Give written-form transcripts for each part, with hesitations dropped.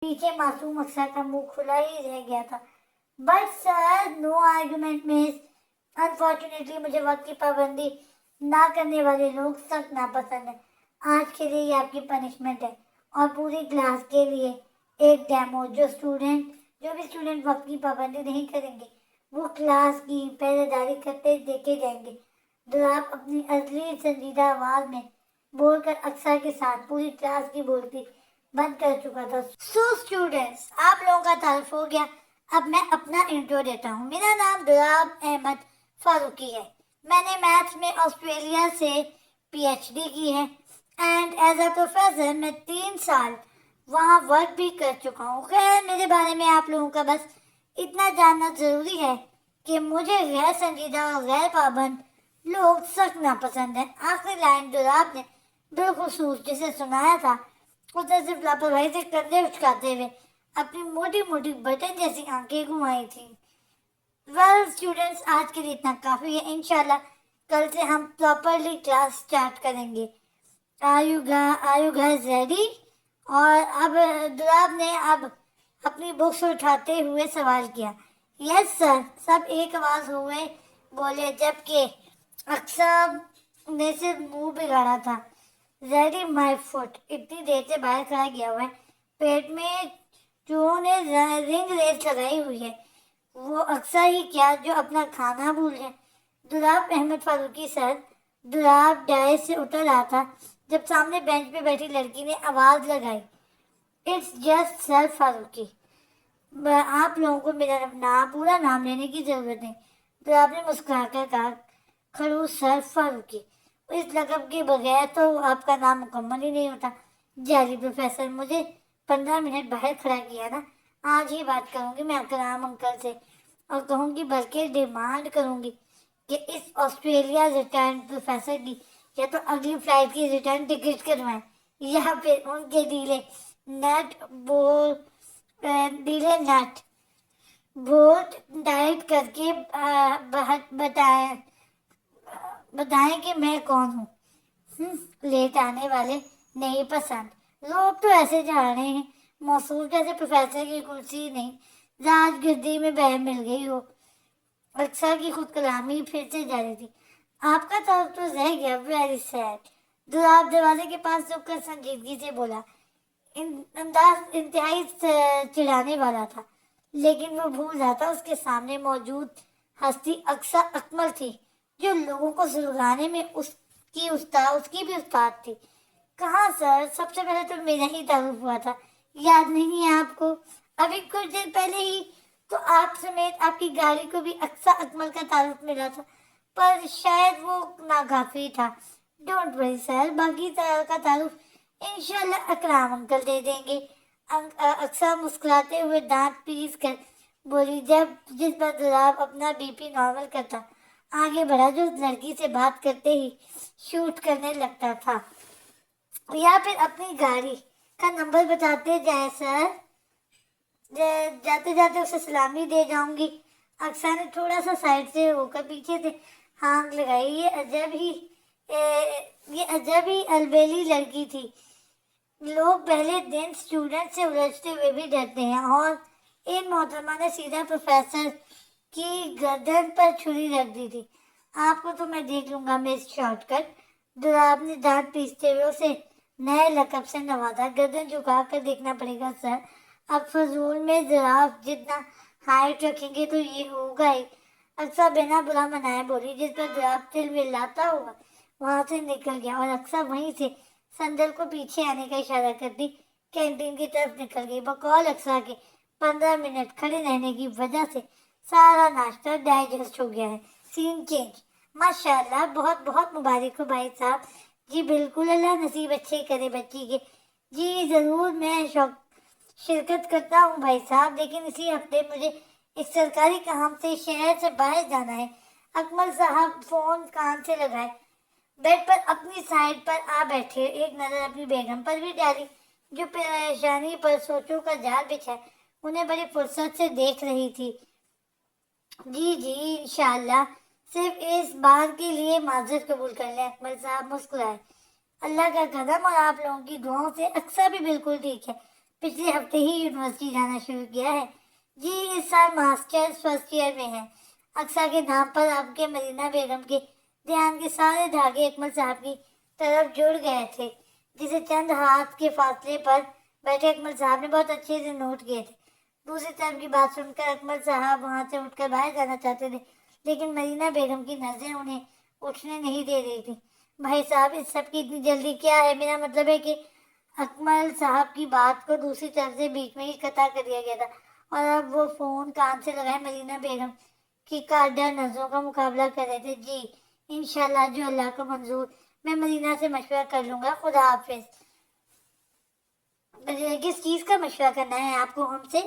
पीछे मासूम अक्सर का मुंह खुला ही रह गया था। But sir, no argument miss. Unfortunately मुझे वक्त की पाबंदी ना करने वाले लोग सख्त नापसंद है। आज के लिए ये आपकी पनिशमेंट है और पूरी क्लास के लिए एक डेमो। जो भी स्टूडेंट वक्त की पाबंदी नहीं करेंगे वो क्लास की पहरेदारी करते देखे जाएंगे। आप अपनी असली संजीदा आवाज में बोलकर अक्सर के साथ पूरी क्लास की बोलती बंद कर चुका था। सो स्टूडेंट्स, आप लोगों का तारुफ हो गया। अब मैं अपना इंट्रो देता हूँ। मेरा नाम दुराब अहमद फारूकी है। मैंने मैथ्स में ऑस्ट्रेलिया से पीएचडी की है एंड एज अ प्रोफेसर मैं 3 साल वहाँ वर्क भी कर चुका हूँ। खैर, मेरे बारे में आप लोगों का बस इतना जानना जरूरी है कि मुझे गैर संजीदा और गैर पाबंद लोग सख्त नापसंद है। आखिरी लाइन जो आपने बिलखुसूस जिसे सुनाया था उसे सिर्फ लापरवाही से कंधे उचकाते हुए अपनी मोटी मोटी बटन जैसी आंखें घुमाई थी। वेल स्टूडेंट्स, आज के लिए इतना काफी है। इंशाल्लाह कल से हम प्रॉपरली क्लास स्टार्ट करेंगे। Are you guys ready? और अब दुराब ने अब अपनी बुक्स उठाते हुए सवाल किया। यस सर, सब एक आवाज हुए बोले, जबकि अक्सर ने सिर्फ मुंह बिगाड़ा था। रेडी माई फुट इतनी देर से बाहर खड़ा किया हुआ है, पेट में चूहों ने रिंग रेस लगाई हुई है। वो अक्सर ही क्या जो अपना खाना भूल है। दुराब अहमद फारूकी सर। दुराब डायस से उतर रहा था जब सामने बेंच पे बैठी लड़की ने आवाज लगाई, इट्स जस्ट सर फारूकी। आप लोगों को मेरा पूरा नाम लेने की जरूरत नहीं। दुराब ने मुस्कुराकर कहा, खड़ूस सर फारूकी। इस लकब के बगैर तो आपका नाम मुकम्मल ही नहीं होता। जाली प्रोफेसर, मुझे 15 मिनट बाहर खड़ा किया ना। आज ही बात करूंगी मैं अकराम अंकल से और कहूंगी, बल्कि डिमांड करूंगी कि इस ऑस्ट्रेलिया रिटर्न प्रोफेसर की या तो अगली फ्लाइट की रिटर्न टिकट करवाएं या फिर उनके डीले नट बोल्ट डाइट करके बताएं कि मैं कौन हूँ। लेट आने वाले नहीं पसंद। लोग तो ऐसे जा रहे हैं मौसूफ जैसे प्रोफेसर की कुर्सी नहीं राजगिरदी में बह मिल गई हो। अक्सर की खुद कलामी फिर से जारी थी। आपका तरफ तो रह गया, वेरी सैड। दुराब दरवाजे के पास रुककर संजीदगी से बोला। अंदाज इंतहाई चिढ़ाने वाला था, लेकिन वो भूल रहा था उसके सामने मौजूद हस्ती अक्सर अकमल थी, जो लोगों को सुलगाने में उसकी भी उस्ताद थी। कहाँ सर, सबसे पहले तो मेरा ही तारुफ हुआ था, याद नहीं है आपको? अभी कुछ देर पहले ही तो आप समेत आपकी गाड़ी को भी अक्सर अकमल का तारुफ मिला था, पर शायद वो नाकाफी था। डोंट वरी सर, बाकी का तारुफ इंशाल्लाह अकराम अंकल दे देंगे। अक्सर मुस्कुराते हुए दांत पीस कर बोली, जब जिस पर दुराब अपना बीपी नॉर्मल करता आगे बढ़ा, जो लड़की से बात करते ही शूट करने लगता था, या फिर अपनी गाड़ी का नंबर बताते जाए सर। जाते जाते उसे सलामी दे जाऊंगी। अक्सर ने थोड़ा सा साइड से होकर पीछे से हाँक लगाई। ये अजब ही अलबेली लड़की थी। लोग पहले दिन स्टूडेंट से उलझते हुए भी डरते हैं, और इन मोहतरमा ने सीधा प्रोफेसर की गर्दन पर छुरी रख दी थी। आपको तो मैं देख लूंगा मिस शॉर्टकट। दुराब ने दांत पीसते हुए उसे नए लकब से नवाजा। गर्दन झुका कर देखना पड़ेगा सर, अब फजूल में दुराब जितना हाइट रखेंगे तो ये होगा ही। अक्सर बिना बुरा मनाए बोली, जिस पर दुराब तिल मिलाता हुआ वहां से निकल गया और अक्सर वहीं से संदल को पीछे आने का इशारा करती कैंटीन की तरफ निकल गई। बकौल अक्सर के 15 मिनट खड़े रहने की वजह से सारा नाश्ता डाइजेस्ट हो गया है। Scene change. माशाल्लाह, बहुत बहुत मुबारक हो भाई साहब। जी बिल्कुल, अल्लाह नसीब अच्छे करे बच्ची के। जी जरूर, मैं शिरकत करता हूँ भाई साहब, लेकिन इसी हफ्ते मुझे एक सरकारी काम से शहर से बाहर जाना है। अकमल साहब फोन कान से लगाए बेड पर अपनी साइड पर आ बैठे, एक नजर अपनी बेगम पर भी डाली, जो परेशानी पर सोचों का जाल बिछा उन्हें बड़ी फुर्सत से देख रही थी। जी जी इंशाल्लाह, सिर्फ इस बार के लिए माजरत कबूल कर लें। अकमल साहब मुस्कुराए। अल्लाह का करम और आप लोगों की दुआओं से अक्सर भी बिल्कुल ठीक है। پچھلے ہفتے ہی یونیورسٹی جانا شروع کیا ہے. جی اس سال ماسٹرز فرسٹ ایئر میں ہیں. اقصیٰ کے نام پر آپ کے مدینہ بیگم کے دھیان کے سارے دھاگے اکمل صاحب کی طرف جڑ گئے تھے، جسے چند ہاتھ کے فاصلے پر بیٹھے اکمل صاحب نے بہت اچھے سے نوٹ کیے تھے. دوسری طرف کی بات سن کر اکمل صاحب وہاں سے اٹھ کر باہر جانا چاہتے تھے، لیکن مدینہ بیگم کی نظریں انہیں اٹھنے نہیں دے رہی تھی. بھائی صاحب اس سب کی اتنی جلدی کیا ہے؟ میرا مطلب ہے کہ اکمل صاحب کی بات کو دوسری طرف سے بیچ میں ہی قطع کر دیا گیا تھا، اور اب وہ فون کان سے لگائے مدینہ بیگم کی کارڈر نظروں کا مقابلہ کر رہے تھے. جی انشاءاللہ جو اللہ کو منظور. میں مدینہ سے مشورہ کر لوں گا. خدا حافظ. کس چیز کا مشورہ کرنا ہے آپ کو ہم سے؟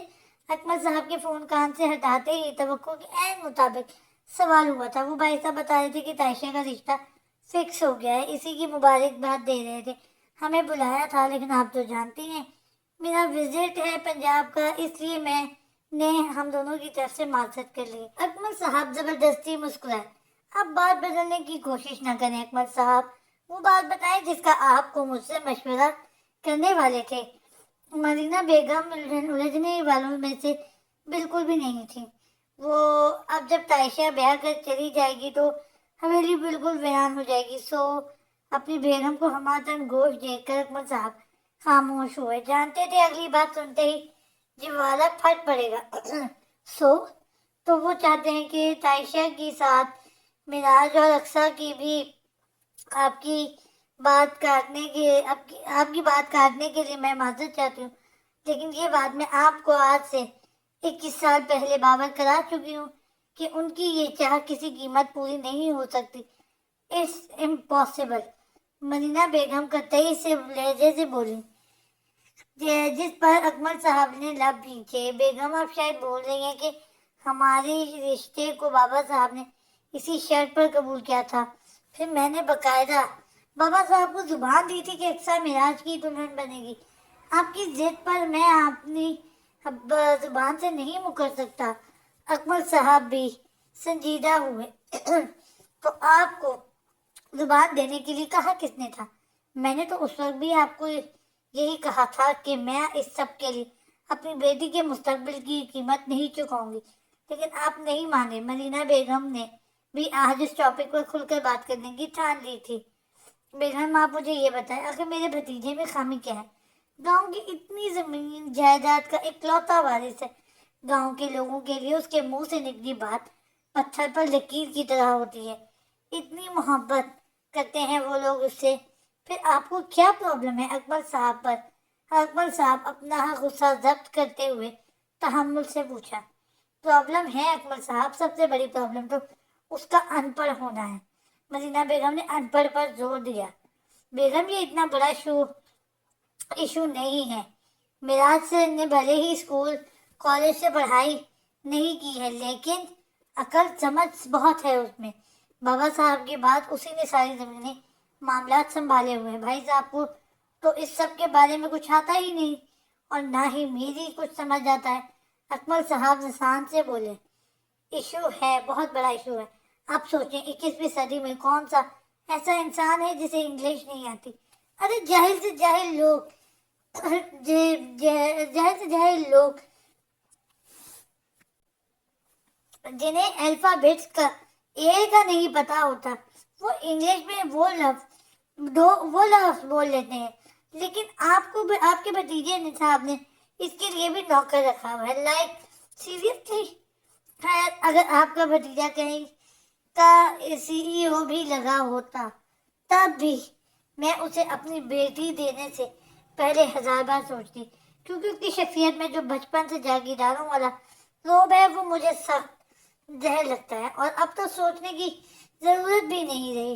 اکمل صاحب کے فون کان سے ہٹاتے ہی توقع کے عین مطابق سوال ہوا تھا. وہ بھائی صاحب بتا رہے تھے کہ تائشہ کا رشتہ فکس ہو گیا ہے، اسی کی مبارکباد دے رہے تھے. ہمیں بلایا تھا، لیکن آپ تو جانتی ہیں میرا وزٹ ہے پنجاب کا، اس لیے میں نے ہم دونوں کی طرف سے معذرت کر لی. اکمل صاحب زبردستی مسکرائے. اب بات بدلنے کی کوشش نہ کریں اکمل صاحب، وہ بات بتائیں جس کا آپ کو مجھ سے مشورہ کرنے والے تھے. مدینہ بیگم الجھنے والوں میں سے بالکل بھی نہیں تھی. وہ اب جب تائشہ بیاہ کر چلی جائے گی تو حویلی بالکل ویران ہو جائے گی. سو اپنی بیگم کو ہماتن گوشت دیکھ کر اکمل صاحب خاموش ہوئے. جانتے تھے اگلی بات سنتے ہی جوالا پھٹ پڑے گا. سو تو وہ چاہتے ہیں کہ تائشہ کے ساتھ معراج اور اقصیٰ کی بھی آپ کی بات کاٹنے کے لیے میں معذرت چاہتی ہوں، لیکن یہ بات میں آپ کو آج سے 21 سال پہلے باور کرا چکی ہوں کہ ان کی یہ چاہ کسی قیمت پوری نہیں ہو سکتی. It's impossible. مدینہ بیگم قطعی سے لہجے سے بولی، جس پر اکمل صاحب نے لب بھینچے. بیگم آپ شاید بول رہی ہیں کہ ہمارے رشتے کو بابا صاحب نے اسی شرط پر قبول کیا تھا. پھر میں نے باقاعدہ بابا صاحب کو زبان دی تھی کہ اقصیٰ معراج کی دلہن بنے گی. آپ کی ضد پر میں اپنی زبان سے نہیں مکر سکتا. اکمل صاحب بھی سنجیدہ ہوئے. تو آپ کو زبان دینے کے لیے کہا کس نے تھا؟ میں نے تو اس وقت بھی آپ کو یہی کہا تھا کہ میں اس سب کے لیے اپنی بیٹی کے مستقبل کی قیمت نہیں چکاؤں گی، لیکن آپ نہیں مانے. مدینہ بیگم نے بھی آج اس ٹاپک پر کھل کر بات کرنے کی ٹھان لی تھی. بیگم آپ مجھے یہ بتائیں، آخر میرے بھتیجے میں خامی کیا ہے؟ گاؤں کی اتنی زمین جائیداد کا اکلوتا وارث ہے. گاؤں کے لوگوں کے لیے اس کے منہ سے نکلی بات پتھر پر لکیر کی طرح ہوتی ہے. اتنی محبت کرتے ہیں وہ لوگ اس سے. پھر آپ کو کیا پرابلم ہے اکمل صاحب پر؟ اکمل صاحب اپنا غصہ ضبط کرتے ہوئے تحمل سے پوچھا. پرابلم ہے اکمل صاحب، سب سے بڑی پرابلم تو اس کا ان پڑھ ہونا ہے. مدینہ بیگم نے ان پڑھ پر زور دیا. بیگم یہ اتنا بڑا ایشو نہیں ہے. معراج سے نے بھلے ہی اسکول کالج سے پڑھائی نہیں کی ہے، لیکن عقل سمجھ بہت ہے اس میں. بابا صاحب کے بعد اسی نے ساری زمینیں معاملات سنبھالے ہوئے ہیں. بھائی صاحب کو تو اس سب کے بارے میں کچھ آتا ہی نہیں، اور نہ ہی میری کچھ سمجھ آتا ہے. اکمل صاحب نسان سے بولے. ایشو ہے، بہت بڑا ایشو ہے. آپ سوچیں 21ویں صدی میں کون سا ایسا انسان ہے جسے انگلش نہیں آتی؟ ارے جاہل سے جاہل لوگ جاہل سے جاہل لوگ جنہیں الفابیٹس کا اے کا نہیں پتا ہوتا، وہ انگلش میں وہ لفظ بول لیتے ہیں. لیکن آپ کے بھتیجے صاحب نے اس کے لیے بھی نوکر رکھا ہوا ہے. Like seriously. خیر اگر آپ کا بھتیجا کہیں کا CEO بھی لگا ہوتا تب بھی میں اسے اپنی بیٹی دینے سے پہلے 1000 بار سوچتی، کیونکہ اس کی شخصیت میں جو بچپن سے جاگیرداروں والا روب ہے وہ مجھے سخت زہر لگتا ہے، اور اب تو سوچنے کی ضرورت بھی نہیں رہی.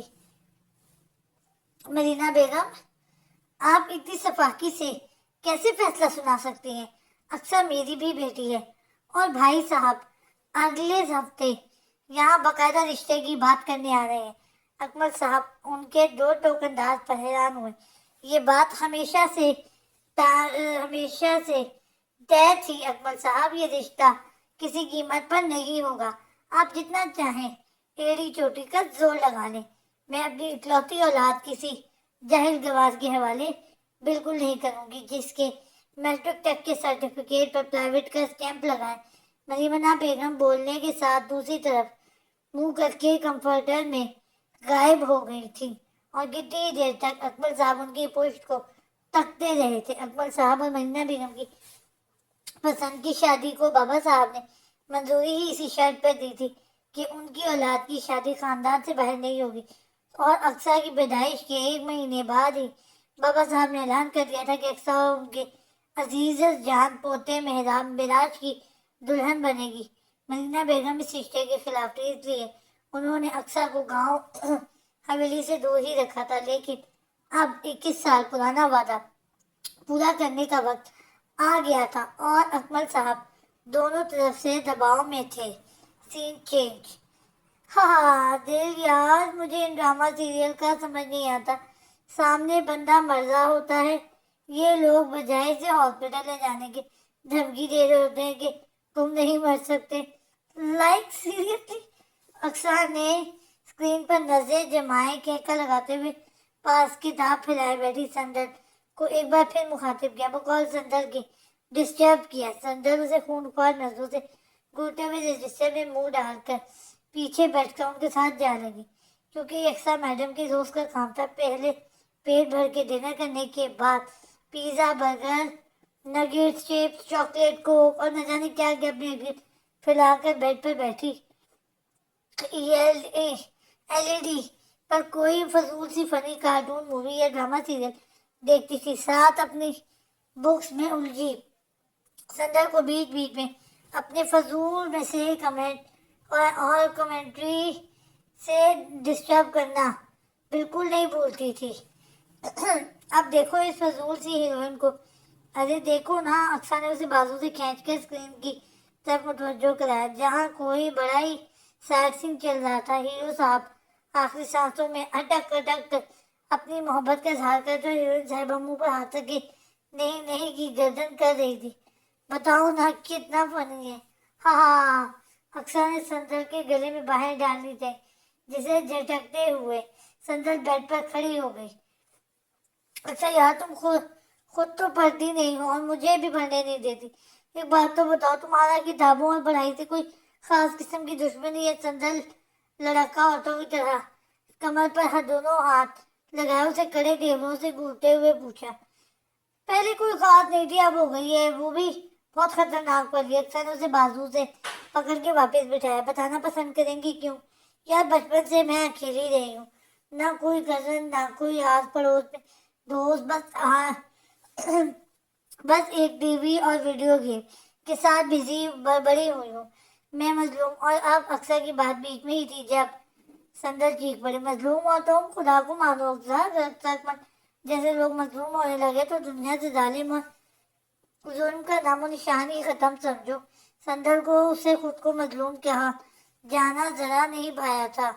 مدینہ بیگم آپ اتنی صفاقی سے کیسے فیصلہ سنا سکتی ہیں؟ اکثر میری بھی بیٹی ہے. اور بھائی صاحب اگلے ہفتے یہاں باقاعدہ رشتے کی بات کرنے آ رہے ہیں. اکمل صاحب ان کے دو ٹوک انداز پر حیران ہوئے. یہ بات ہمیشہ سے طے تھی اکمل صاحب، یہ رشتہ کسی قیمت پر نہیں ہوگا. آپ جتنا چاہیں ایڑی چوٹی کا زور لگا لیں، میں اپنی اکلوتی اولاد کسی جاہل گواز کے حوالے بالکل نہیں کروں گی جس کے میٹرک تک کے سرٹیفکیٹ پر پرائیویٹ کا اسٹیمپ لگائے۔ مریمہ بیگم بولنے کے ساتھ دوسری طرف منہ کر کے کمفرٹر میں غائب ہو گئی تھی اور کتنی دیر تک اکبر صاحب ان کی پشت کو تکتے رہے تھے۔ اکبر صاحب اور مریمہ بیگم کی پسند کی شادی کو بابا صاحب نے منظوری ہی اسی شرط پر دی تھی کہ ان کی اولاد کی شادی خاندان سے باہر نہیں ہوگی، اور اقصیٰ کی پیدائش کے 1 مہینے بعد ہی بابا صاحب نے اعلان کر دیا تھا کہ اقصیٰ اور ان کے عزیز جان پوتے مہراب معراج کی دلہن بنے گی۔ مریمہ بیگم اس رشتے کے خلاف تھی، اس لیے انہوں نے اقصیٰ کو گاؤں حویلی سے دور ہی رکھا تھا، لیکن اب 21 سال پرانا وعدہ پورا کرنے کا وقت آ گیا تھا اور اکمل صاحب دونوں طرف سے دباؤ میں تھے۔ سین چینج۔ ہاں دل یار، مجھے ان ڈرامہ سیریل کا سمجھ نہیں آتا۔ سامنے بندہ مر رہا ہوتا ہے، یہ لوگ بجائے اسے ہاسپٹل لے جانے کی دھمکی دے رہے ہوتے ہیں کہ تم نہیں مر سکتے۔ Like seriously? اقصیٰ نے اسکرین پر نظریں جمائے، کہکا لگاتے ہوئے پاس کتاب پھیلائے بیٹھی سندر کو ایک بار پھر مخاطب کیا۔ بقول سندر کی ڈسٹرب کیا۔ سندر اسے خونخوار نظروں سے گھورتے ہوئے رجسٹر میں منہ ڈال کر پیچھے بیٹھ کر ان کے ساتھ جا لگی، کیونکہ یہ اقصیٰ میڈم کے روز کا کام تھا۔ پہلے پیٹ بھر کے ڈنر کرنے کے بعد pizza, burger, nuggets, chips, chocolate, Coke اور نہ جانے کیا کیا اپنے گفٹ پھیلا کر بیڈ پر بیٹھی ایل ای ڈی پر کوئی فضول سی فنی کارٹون مووی یا ڈرامہ سیریل دیکھتی تھی، ساتھ اپنی بکس میں الجھی۔ سندر کو بیچ بیچ میں اپنے فضول میں سے کمنٹ اور کمنٹری سے ڈسٹرب کرنا بالکل نہیں بھولتی تھی۔ اب دیکھو اس فضول سی ہیروئن کو، ارے دیکھو نا۔ اقصیٰ نے اسے بازو سے کھینچ کر اسکرین کی طرف متوجہ کرایا، جہاں کوئی بڑا ہی سیڈ سین چل رہا تھا۔ ہیرو صاحب آخری سانسوں میں اٹک اٹک کر اپنی محبت کا اظہار کرتے ہوئے ہیروئن صاحبہ منہ پر ہاتھ رکھے نہیں نہیں کی گردن کر رہی تھی۔ بتاؤ نا کتنا فنی ہے۔ ہاں ہاں۔ اقصیٰ نے سندر کے گلے میں باہیں ڈالنی تھی، جسے جھٹکتے ہوئے سندر بیڈ پر کھڑی ہو گئی۔ اچھا یار، تم خود تو پڑھتی نہیں ہو اور مجھے بھی پڑھنے نہیں دیتی۔ ایک بات تو بتاؤ، تمہارا کتابوں اور پڑھائی سے کوئی خاص قسم کی دشمنی ہے؟ سندر لڑکا عورتوں کی طرح کمر پر دونوں ہاتھ لگائے اسے کڑے ٹیبلوں سے گھورتے ہوئے پوچھا۔ پہلے کوئی خاص نہیں تھی، اب ہو گئی ہے، وہ بھی بہت خطرناک والی۔ اکثر نے اسے بازو سے پکڑ کے واپس بٹھایا۔ بتانا پسند کریں گی کیوں؟ یار بچپن سے میں اکیلی رہی ہوں، نہ کوئی کزن، نہ کوئی آس پڑوس میں دوست، بس ایک ٹی وی اور ویڈیو گیم کے ساتھ بزی بڑی ہوئی ہوں میں، مظلوم۔ اور اب اکثر کی بات بیچ میں ہی تھی جب سندر چیخ پڑی، مظلوم اور تم؟ خدا کو مانو اکثر، جیسے لوگ مظلوم ہونے لگے تو دنیا سے ظالم اور ظلم کا نام و نشان ہی ختم سمجھو۔ سندر کو اسے خود کو مظلوم کہا جانا ذرا نہیں بھایا تھا،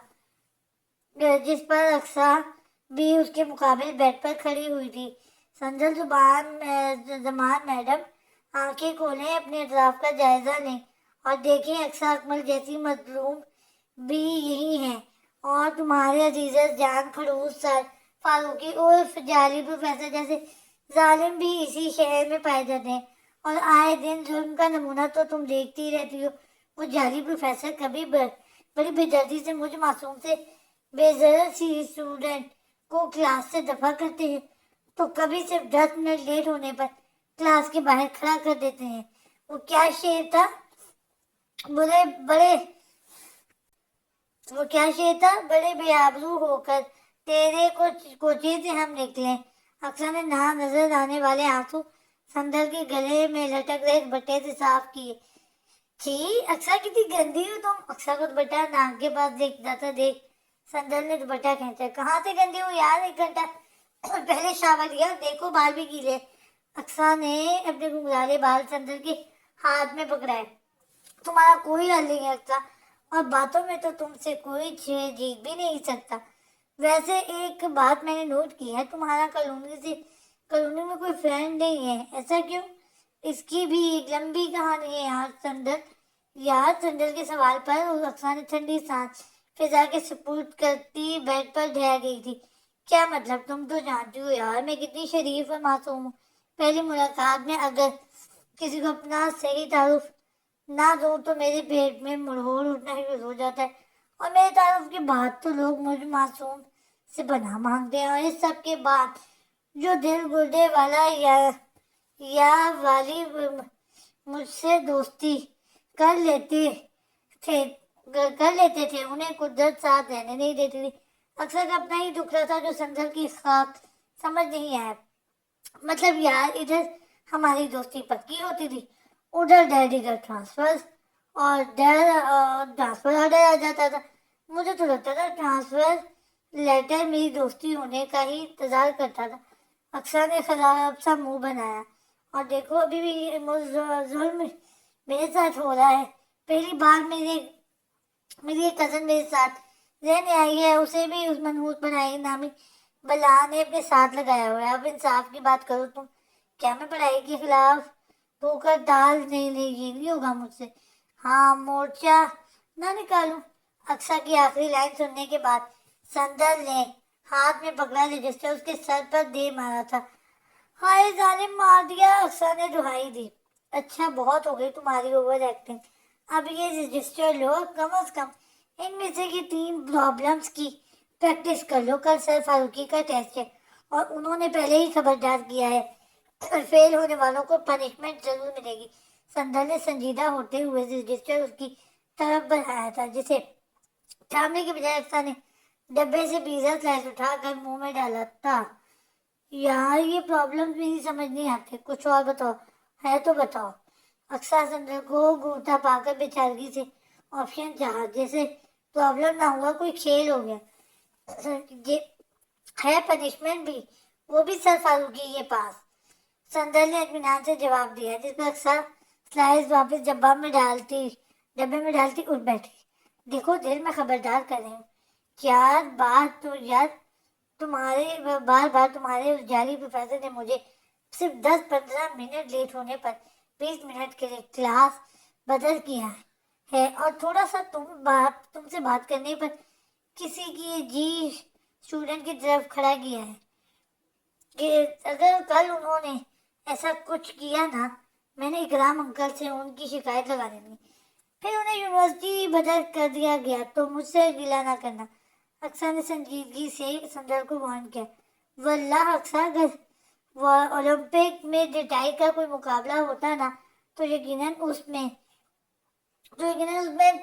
جس پر اقصیٰ بھی اس کے مقابل بیڈ پر کھڑی ہوئی تھی۔ سندر زمان میڈم، آنکھیں کھولیں، اپنے اطراف کا جائزہ لیں اور دیکھیں اقصیٰ اکمل جیسی مظلوم بھی یہی ہیں، اور تمہارے عزیز جان خڑوس سر فاروقی عرف جعلی پروفیسر جیسے ظالم بھی اسی شہر میں پائے جاتے ہیں، اور آئے دن ظلم کا نمونہ تو تم دیکھتی رہتی ہو۔ وہ جعلی پروفیسر کبھی بڑی بے دردی سے مجھ معصوم سے بے ضرر سی اسٹوڈنٹ کو کلاس سے دفع کرتے ہیں، تو کبھی صرف 10 منٹ لیٹ ہونے پر کلاس کے باہر کھڑا کر دیتے ہیں۔ وہ کیا شعر تھا؟ بڑے بے آبرو ہو کر تیرے کوچے سے ہم نکلیں۔ اکثر نے نہ نظر آنے والے آنسو سندر کے گلے میں لٹک رہے بٹے سے صاف کیے۔ چھی اکثر کتنی گندی ہو تم۔ اکثر کو دوپٹہ ناک کے پاس دیکھتا تھا۔ دیکھ، سندر نے دوپٹہ کھینچا۔ کہاں سے گندی ہو یار، 1 گھنٹہ پہلے شاور لیا، دیکھو بال بھی گیلے۔ اکثر نے اپنے گھنگھرالے بال سندر کے ہاتھ میں پکڑائے۔ تمہارا کوئی حل نہیں ہے اکثر، اور باتوں میں تو تم سے کوئی جیت بھی نہیں سکتا۔ ویسے ایک بات میں نے نوٹ کی ہے، تمہارا کالونی میں کوئی فرینڈ نہیں ہے، ایسا کیوں؟ اس کی بھی ایک لمبی کہانی ہے یار۔ سندر کے سوال پر اکثر نے ٹھنڈی سانس فضا کے سپرد کرتی بیڈ پر ٹھہر گئی تھی۔ کیا مطلب؟ تم تو جانتی ہو یار میں کتنی شریف اور معصوم ہوں، पहली मुलाकात में अगर किसी को अपना सही तारुफ ना दूं तो मेरे पेट में मुड़होड़ उठना शुरू हो जाता है, और मेरे तारुफ के बाद तो लोग मुझे मासूम से पनाह मांगते हैं। और इस सब के बाद जो दिल गुर्दे वाला या वाली मुझसे दोस्ती कर लेते थे उन्हें कुदरत साथ रहने नहीं देती थी। अक्सर अपना ही दुख था जो संदल की खाक समझ नहीं आया। मतलब यार, इधर हमारी दोस्ती पक्की होती थी, उधर डैडी का ट्रांसफर और ट्रांसफर ऑर्डर आ जाता था। मुझे तो लगता था ट्रांसफर लेटर मेरी दोस्ती होने का ही इंतजार करता था। अक्सर ने खराब सा मुंह बनाया, और देखो अभी भी ये जुल्म मेरे साथ हो रहा है। पहली बार मेरी एक कजन मेरे साथ रहने आई है, उसे भी उस मनहूस बनाई नामी बला ने अपने साथ लगाया हुआ है। अब इंसाफ की बात करो तुम, क्या मैं पढ़ाई के खिलाफ होकर दाल नहीं, ये नहीं होगा मुझसे। हाँ, मोर्चा ना निकालूं। अक्सा की आखिरी लाइन सुनने के बाद संदल ने हाथ में पकड़ा रजिस्टर उसके सर पर दे मारा था। हाय जालिम, मार दिया, अक्सा ने दुहाई दी। अच्छा, बहुत हो गई तुम्हारी ओवर एक्टिंग, अब ये रजिस्टर लो, कम से कम इनमें से की 3 प्रॉब्लम्स की प्रैक्टिस कर लो। कल सर फारूकी का टेस्ट है और उन्होंने पहले ही खबरदार किया है, फेल होने वालों को पनिशमेंट जरूर मिलेगी। संदल ने संजीदा होते हुए रजिस्टर उसकी तरफ बढ़ाया था, जिसे थामने के बजाय अक्सा ने डब्बे से पिज्जा स्लाइस उठाकर मुंह में डाला था। यार, ये प्रॉब्लम्स मेरी समझ नहीं आते, कुछ और बताओ, है तो बताओ। अक्सा संदल को घूरता पाकर बेचारगी से ऑप्शन चाहा, जैसे प्रॉब्लम ना हुआ कोई खेल हो गया। ये है पनिशमेंट भी, वो भी सर फारूकी के पास। संदल ने इत्मीनान से जवाब दिया, जिस पर अक्सर स्लाइस वापस डब्बे में डालती उठ बैठी। देखो दिल, मैं खबरदार कर रही हूँ, यार बार बार तुम्हारे उस जाली प्रोफेसर ने मुझे सिर्फ 10-15 मिनट लेट होने पर 20 मिनट के लिए क्लास बदल किया है, और थोड़ा सा तुमसे बात करने पर किसी की जी स्टूडेंट की तरफ खड़ा किया है कि अगर कल उन्होंने ऐसा कुछ किया ना, मैंने इकराम अंकल से उनकी शिकायत लगा देनी, फिर उन्हें यूनिवर्सिटी बदल कर दिया गया तो मुझसे गिला ना करना। अक्सर ने संजीदगी से संदल को वार्न किया। वल्लाह अक्सर, अगर ओलंपिक में डिटाई का कोई मुकाबला होता ना तो यकीनन उसमें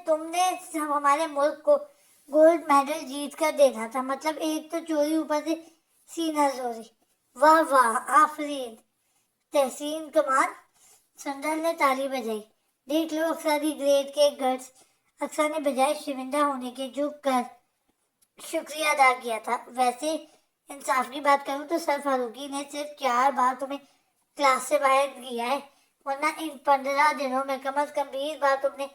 तुमने हमारे मुल्क को गोल्ड मेडल जीत कर देना था। मतलब एक तो चोरी, ऊपर से सीना चोरी। वाह वाह, आफरीन, तहसीन कमाल। संदल ने ताली बजाई। देख लो अक्सर ग्रेड के गट्स। अक्सर ने बजाय शर्मिंदा होने के झुक कर शुक्रिया अदा किया था। वैसे इंसाफ की बात करूं तो सर फारूकी ने सिर्फ 4 बार तुम्हें क्लास से बाहर किया है, वरना इन 15 दिनों में कम से कम 20 बार तुमने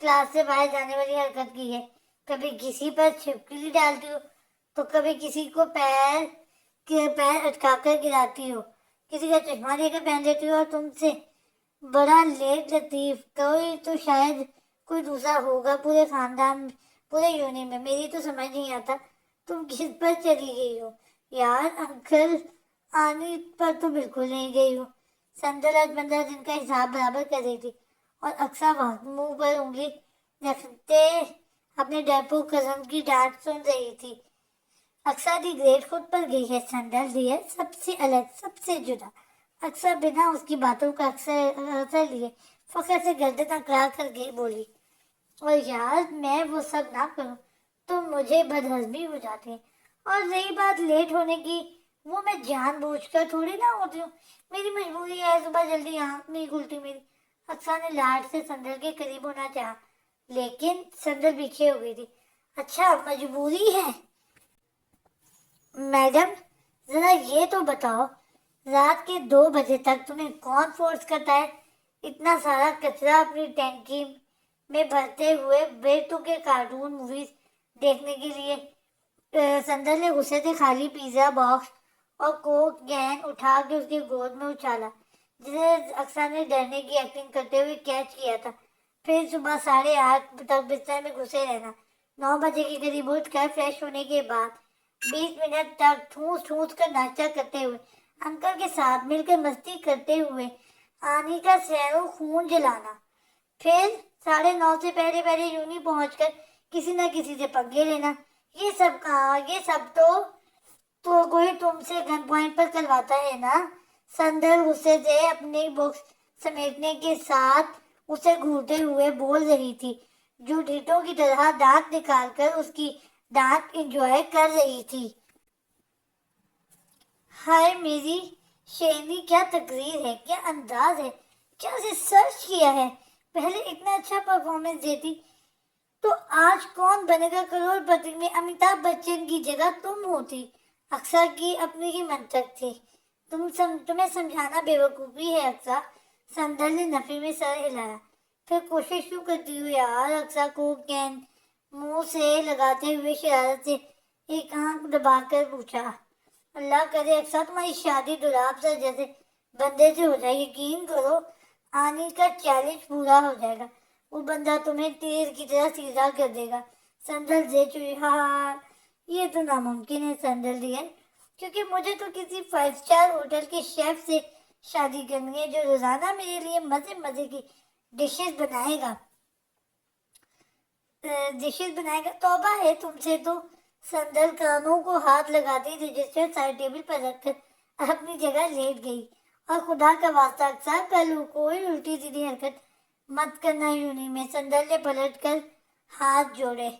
क्लास से बाहर जाने वाली हरकत की है। कभी किसी पर छिपकली डालती हो, तो कभी किसी को पैर अटका कर गिराती हो, किसी का चश्मा लेकर पहन लेती हो, और तुमसे बड़ा लेट लतीफ कोई तो शायद कोई दूसरा होगा पूरे खानदान, पूरे यूनि में। मेरी तो समझ नहीं आता तुम किस पर चली गई हो। यार, अंकल आने पर तो बिल्कुल नहीं गई हो। संदल आज 15 दिन का हिसाब बराबर कर रही थी, और अक्सर मुंह पर उंगली रखते अपने डरपोक कजन की डांट सुन रही थी। अक्सर दी ग्रेड खुद पर गई है, संदल दी है सबसे अलग, सबसे जुदा। अक्सर बिना उसकी बातों का असर लिए फखर से गर्दन अकड़ा कर गई बोली, और यार मैं वो सब ना करूं तो मुझे बदहजमी हो जाती है। और रही बात लेट होने की, वो मैं जानबूझकर थोड़ी ना होती हूँ, मेरी मजबूरी है, सुबह जल्दी आँख नहीं खुलती मेरी। अक्सर ने लाड से संदल के करीब होना चाहा, लेकिन संदल पीछे हो गई थी। अच्छा, मजबूरी है? मैडम, जरा ये तो बताओ, रात के 2 बजे तक तुम्हें कौन फोर्स करता है इतना सारा कचरा अपनी टैंकी में भरते हुए बेतुके कार्टून मूवीज देखने के लिए? संदल ने गुस्से से खाली पिज्जा बॉक्स और कोक कैन उठा के उसकी गोद में उछाला, जिसे अक्सर ने डरने की एक्टिंग करते हुए कैच किया था। फिर सुबह 8:30 तक बिस्तर में घुसे रहना। 9 बजे के करीब उठकर फ्रेश होने के बाद 20 मिनट तक ठूस ठूस कर नाश्ता करते हुए अंकल के साथ मिलकर मस्ती करते हुए आनी का सैरों खून जलाना, फिर 9:30 से पहले पहले यूनी पहुंचकर किसी न किसी से पंगे लेना, ये सब कहा, ये सब तो कोई तुमसे गन पॉइंट पर करवाता है ना। संदर गुस्से से अपनी बुक्स समेटने के साथ उसे घूरते हुए बोल रही थी, जो ढीठों की तरह दांत निकालकर उसकी दांत एंजॉय कर रही थी। हाय मेरी शेरनी, क्या तकरीर है, क्या अंदाज है, क्या उसे सर्च किया है। पहले इतना अच्छा परफॉर्मेंस देती तो आज कौन बनेगा करोड़पति में अमिताभ बच्चन की जगह तुम होती। अक्सर की अपनी ही मंतक थी। तुम्हें समझाना बेवकूफ़ी है अक्सा। संदर ने नफी में सर हिलाया, फिर कोशिश क्यों करती हुई यार। अक्सा को कैन मुंह से लगाते हुए शरारत से एक आंख दबाकर पूछा, अल्लाह करे अक्सा तुम्हारी शादी दुलाब सर जैसे बंदे से हो जाए। यकीन करो आनी का चैलेंज पूरा हो जाएगा। वो बंदा तुम्हें तीर की तरह सीधा कर देगा। संदल दे चुकी, हाँ ये तो नामुमकिन है संदल दियन, क्योंकि मुझे तो किसी 5 स्टार होटल के शेफ से शादी करनी है जो रोजाना मेरे लिए मजे मजे की डिशेस बनाएगा। तौबा है तुमसे तो। संदल कानों को हाथ लगाती रजिस्टर साइड टेबल पर रखकर अपनी जगह लेट गई। और खुदा का वास्ता अक्सर कल कोई उल्टी सीधी हरकत मत करना यूनी में। संदल ने पलट कर हाथ जोड़े,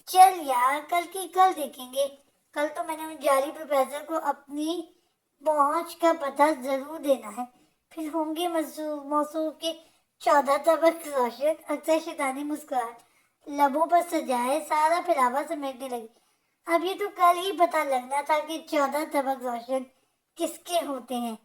चल यार कल की कल देखेंगे। कल तो मैंने उन जाली प्रोफेसर को अपनी पहुंच का पता जरूर देना है। फिर होंगे मौसू के 14 तबक रोशन। अक्सर शैतानी मुस्कुराहट लबों पर सजाए सारा फिरावा समेटने लगी। अब ये तो कल ही पता लगना था कि 14 तबक रोशन किसके होते हैं।